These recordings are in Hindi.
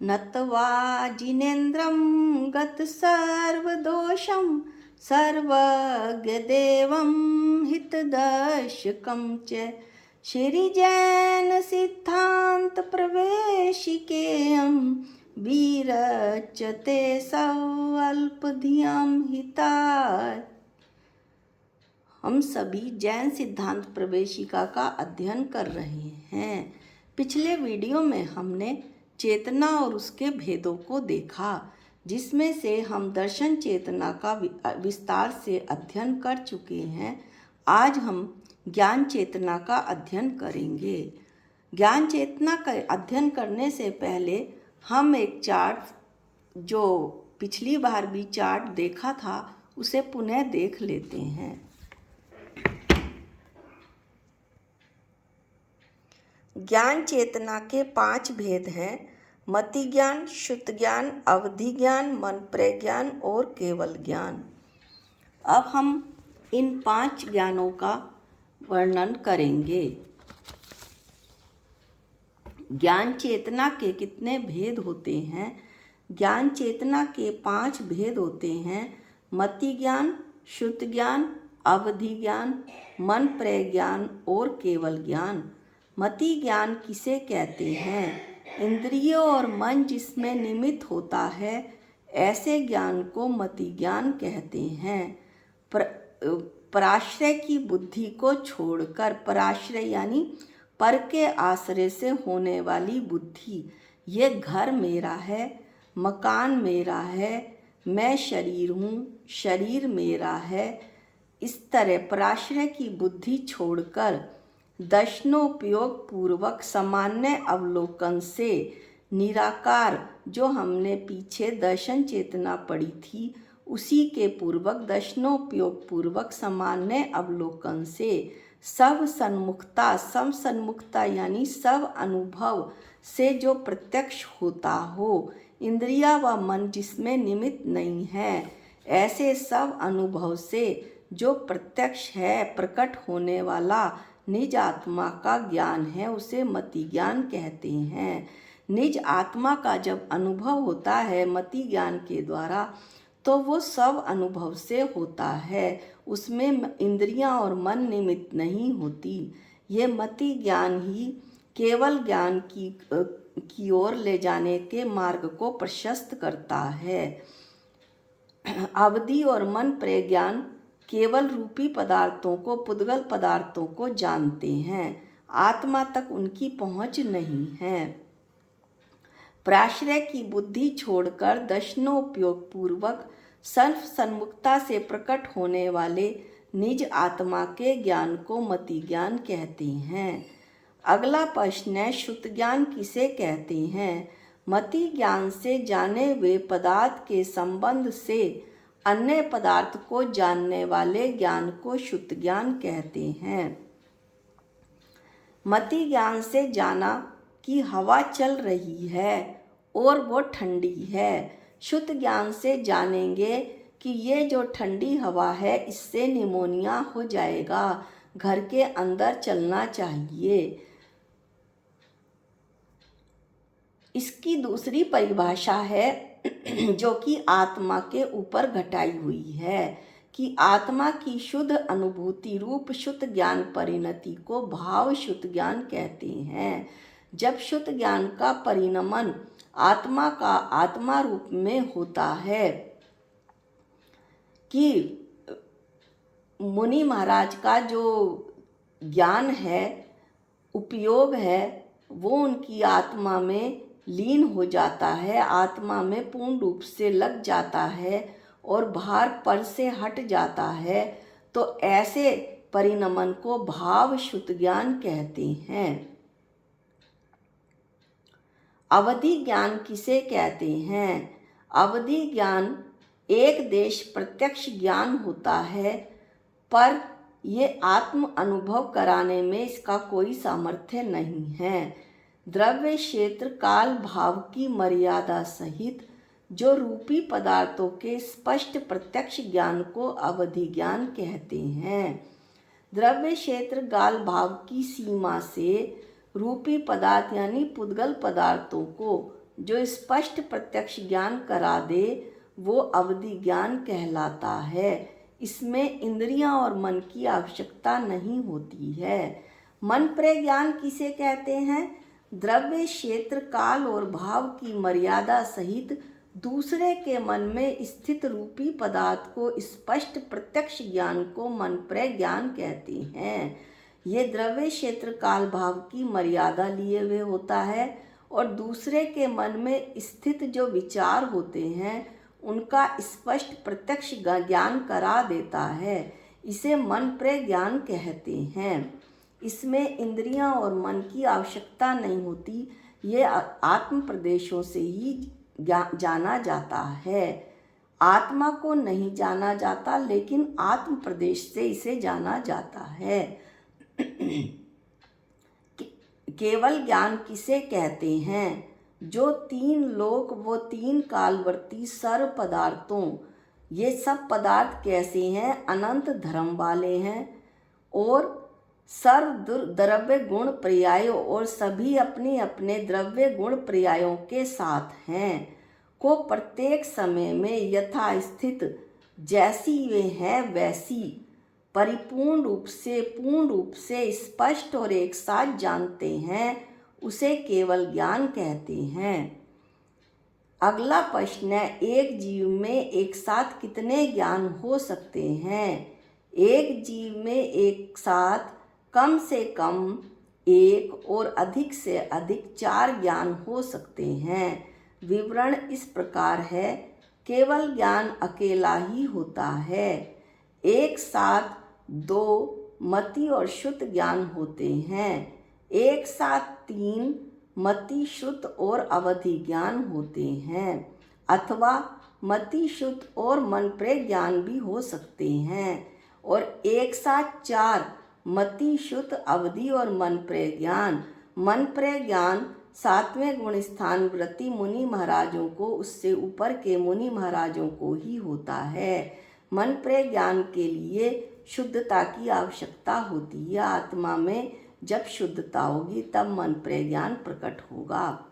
नत्वा जिनेन्द्रं गतसर्वदोषं सर्वज्ञदेवं हितदर्शकं च श्रीजैन सिद्धांत प्रवेशिकेयं विरचते सवल्पधियं हिताय। हम सभी जैन सिद्धांत प्रवेशिका का अध्ययन कर रहे हैं। पिछले वीडियो में हमने चेतना और उसके भेदों को देखा, जिसमें से हम दर्शन चेतना का विस्तार से अध्ययन कर चुके हैं। आज हम ज्ञान चेतना का अध्ययन करेंगे। ज्ञान चेतना का अध्ययन करने से पहले हम एक चार्ट, जो पिछली बार भी चार्ट देखा था, उसे पुनः देख लेते हैं। ज्ञान चेतना के 5 भेद हैं: मति ज्ञान, शुद्ध ज्ञान, अवधि ज्ञान, मन प्रज्ञान और केवल ज्ञान। अब हम इन 5 ज्ञानों का वर्णन करेंगे। ज्ञान चेतना के कितने भेद होते हैं? ज्ञान चेतना के 5 भेद होते हैं: मति ज्ञान, शुद्ध ज्ञान, अवधि ज्ञान, मन प्रज्ञान और केवल ज्ञान। मति ज्ञान किसे कहते हैं? इंद्रियों और मन जिसमें निमित्त होता है, ऐसे ज्ञान को मति ज्ञान कहते हैं। पराश्रय की बुद्धि को छोड़कर, पराश्रय यानी पर के आश्रय से होने वाली बुद्धि, ये घर मेरा है, मकान मेरा है, मैं शरीर हूँ, शरीर मेरा है, इस तरह पराश्रय की बुद्धि छोड़कर दर्शनोपयोग पूर्वक सामान्य अवलोकन से निराकार, जो हमने पीछे दर्शन चेतना पढ़ी थी, उसी के पूर्वक दर्शनोपयोग पूर्वक सामान्य अवलोकन से सब सन्मुखता, सम सन्मुखता यानी सब अनुभव से जो प्रत्यक्ष होता हो, इंद्रिया व मन जिसमें निमित्त नहीं है, ऐसे सब अनुभव से जो प्रत्यक्ष है, प्रकट होने वाला निज आत्मा का ज्ञान है, उसे मति ज्ञान कहते हैं। निज आत्मा का जब अनुभव होता है मति ज्ञान के द्वारा, तो वो सब अनुभव से होता है, उसमें इंद्रियां और मन निमित्त नहीं होती। ये मति ज्ञान ही केवल ज्ञान की ओर ले जाने के मार्ग को प्रशस्त करता है। अवधि और मन प्रज्ञान केवल रूपी पदार्थों को, पुद्गल पदार्थों को जानते हैं, आत्मा तक उनकी पहुंच नहीं है। पराश्रय की बुद्धि छोड़कर दर्शनोपयोग पूर्वक सर्व सन्मुखता से प्रकट होने वाले निज आत्मा के ज्ञान को मति ज्ञान कहते हैं। अगला प्रश्न है, शुद्ध ज्ञान किसे कहते हैं? मति ज्ञान से जाने हुए पदार्थ के संबंध से अन्य पदार्थ को जानने वाले ज्ञान को शुद्ध ज्ञान कहते हैं। मति ज्ञान से जाना कि हवा चल रही है और वो ठंडी है। शुद्ध ज्ञान से जानेंगे कि ये जो ठंडी हवा है, इससे निमोनिया हो जाएगा, घर के अंदर चलना चाहिए। इसकी दूसरी परिभाषा है जो कि आत्मा के ऊपर घटाई हुई है, कि आत्मा की शुद्ध अनुभूति रूप शुद्ध ज्ञान परिणति को भाव शुद्ध ज्ञान कहते हैं। जब शुद्ध ज्ञान का परिणमन आत्मा का आत्मा रूप में होता है, कि मुनि महाराज का जो ज्ञान है, उपयोग है, वो उनकी आत्मा में लीन हो जाता है, आत्मा में पूर्ण रूप से लग जाता है और बाहर पर से हट जाता है, तो ऐसे परिणमन को भाव शुद्ध ज्ञान कहते हैं। अवधि ज्ञान किसे कहते हैं? अवधि ज्ञान एक देश प्रत्यक्ष ज्ञान होता है, पर ये आत्म अनुभव कराने में इसका कोई सामर्थ्य नहीं है। द्रव्य क्षेत्र काल भाव की मर्यादा सहित जो रूपी पदार्थों के स्पष्ट प्रत्यक्ष ज्ञान को अवधि ज्ञान कहते हैं। द्रव्य क्षेत्र काल भाव की सीमा से रूपी पदार्थ यानी पुद्गल पदार्थों को जो स्पष्ट प्रत्यक्ष ज्ञान करा दे वो अवधि ज्ञान कहलाता है। इसमें इंद्रियां और मन की आवश्यकता नहीं होती है। मन प्रज्ञान ज्ञान किसे कहते हैं? द्रव्य, क्षेत्र, काल और भाव की मर्यादा सहित दूसरे के मन में स्थित रूपी पदार्थ को स्पष्ट प्रत्यक्ष ज्ञान को मन प्रज्ञान ज्ञान कहते हैं। ये द्रव्य, क्षेत्र, काल, भाव की मर्यादा लिए हुए होता है और दूसरे के मन में स्थित जो विचार होते हैं उनका स्पष्ट प्रत्यक्ष ज्ञान करा देता है। इसे मन प्रज्ञान ज्ञान कहते हैं। इसमें इंद्रियां और मन की आवश्यकता नहीं होती। ये आत्म प्रदेशों से ही जाना जाता है। आत्मा को नहीं जाना जाता, लेकिन आत्म प्रदेश से इसे जाना जाता है। केवल ज्ञान किसे कहते हैं? जो तीन लोक व तीन कालवर्ती सर्व पदार्थों, ये सब पदार्थ कैसे हैं? अनंत धर्म वाले हैं और सर्व द्रव्य गुण पर्यायों और सभी अपने अपने द्रव्य गुण पर्यायों के साथ हैं, को प्रत्येक समय में यथास्थित जैसी वे हैं वैसी परिपूर्ण रूप से, पूर्ण रूप से स्पष्ट और एक साथ जानते हैं, उसे केवल ज्ञान कहते हैं। अगला प्रश्न है, एक जीव में एक साथ कितने ज्ञान हो सकते हैं? एक जीव में एक साथ कम से कम एक और अधिक से अधिक 4 ज्ञान हो सकते हैं। विवरण इस प्रकार है। केवल ज्ञान अकेला ही होता है। एक साथ 2 मति और श्रुत ज्ञान होते हैं। एक साथ 3 मति, श्रुत और अवधि ज्ञान होते हैं, अथवा मति, श्रुत और मन प्रज्ञान ज्ञान भी हो सकते हैं। और एक साथ 4 मति, श्रुत, अवधि और मन प्रज्ञान ज्ञान। मन प्रज्ञान ज्ञान 7वें गुण स्थान व्रती मुनि महाराजों को, उससे ऊपर के मुनि महाराजों को ही होता है। मन प्रज्ञान ज्ञान के लिए शुद्धता की आवश्यकता होती है। आत्मा में जब शुद्धता होगी तब मन प्रज्ञान ज्ञान प्रकट होगा।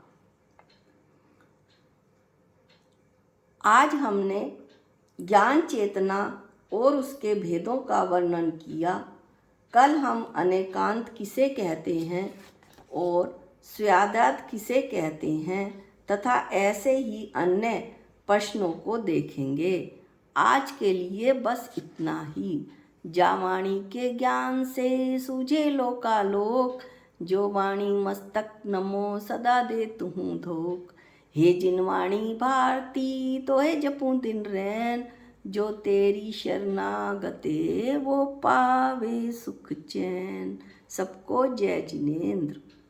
आज हमने ज्ञान चेतना और उसके भेदों का वर्णन किया। कल हम अनेकांत किसे कहते हैं और स्व्याद्वैत किसे कहते हैं तथा ऐसे ही अन्य प्रश्नों को देखेंगे। आज के लिए बस इतना ही। जा वाणी के ज्ञान से सूझे लोकालोक, जो वाणी मस्तक नमो सदा दे तुहूँ धोख। हे जिन वाणी भारती तो है जपूं दिन रैन, जो तेरी शरणागते वो पावे सुख चैन। सबको जय जिनेंद्र।